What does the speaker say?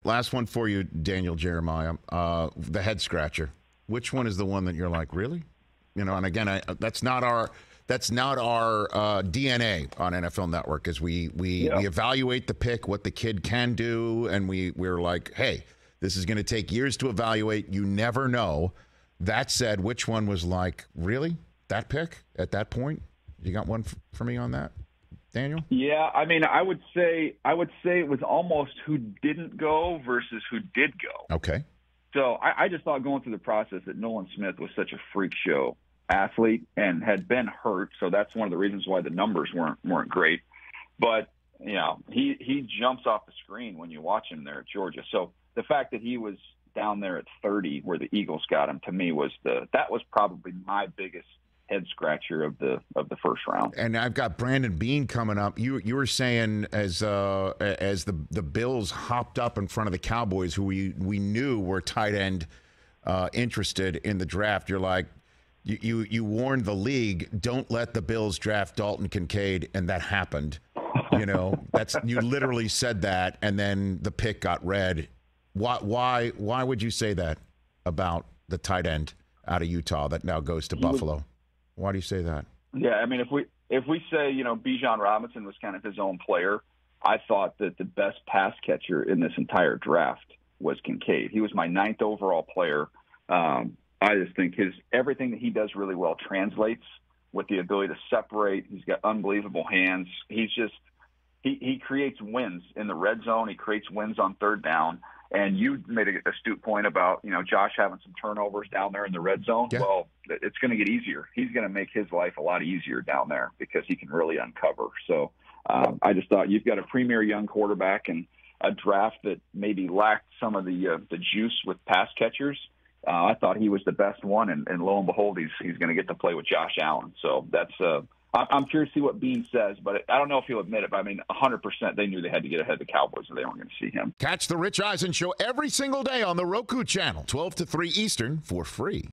Last one for you, Daniel Jeremiah. The head scratcher. Which one is the one that you're like, really? You know, and again, that's not our DNA on NFL Network. Is we evaluate the pick, what the kid can do, and we're like, hey, this is going to take years to evaluate. You never know. That said, which one was like, really? That pick at that point? You got one for me on that, Daniel? Yeah, I mean, I would say it was almost who didn't go versus who did go. Okay. So I just thought going through the process that Nolan Smith was such a freak show athlete and had been hurt. So that's one of the reasons why the numbers weren't great. But, you know, he jumps off the screen when you watch him there at Georgia. So the fact that he was down there at 30 where the Eagles got him, to me, that was probably my biggest head scratcher of the first round. And I've got Brandon Beane coming up. You were saying as the Bills hopped up in front of the Cowboys, who we knew were tight end interested in the draft. You're like, you warned the league, don't let the Bills draft Dalton Kincaid, and that happened. You know, you literally said that, and then the pick got read. Why would you say that about the tight end out of Utah that now goes to Buffalo? Why do you say that? Yeah, I mean, if we say, you know, Bijan Robinson was kind of his own player, I thought that the best pass catcher in this entire draft was Kincaid. He was my 9th overall player. I just think everything that he does really well translates with the ability to separate. He's got unbelievable hands. He creates wins in the red zone. He creates wins on third down. And you made an astute point about, you know, Josh having some turnovers down there in the red zone. Yeah. Well, it's going to get easier. He's going to make his life a lot easier down there because he can really uncover. So I just thought you've got a premier young quarterback and a draft that maybe lacked some of the juice with pass catchers. I thought he was the best one, and lo and behold, he's going to get to play with Josh Allen. So that's I'm curious to see what Beane says, but I don't know if he'll admit it. But I mean, 100% they knew they had to get ahead of the Cowboys, or they weren't going to see him. Catch the Rich Eisen Show every single day on the Roku channel, 12 to 3 Eastern, for free.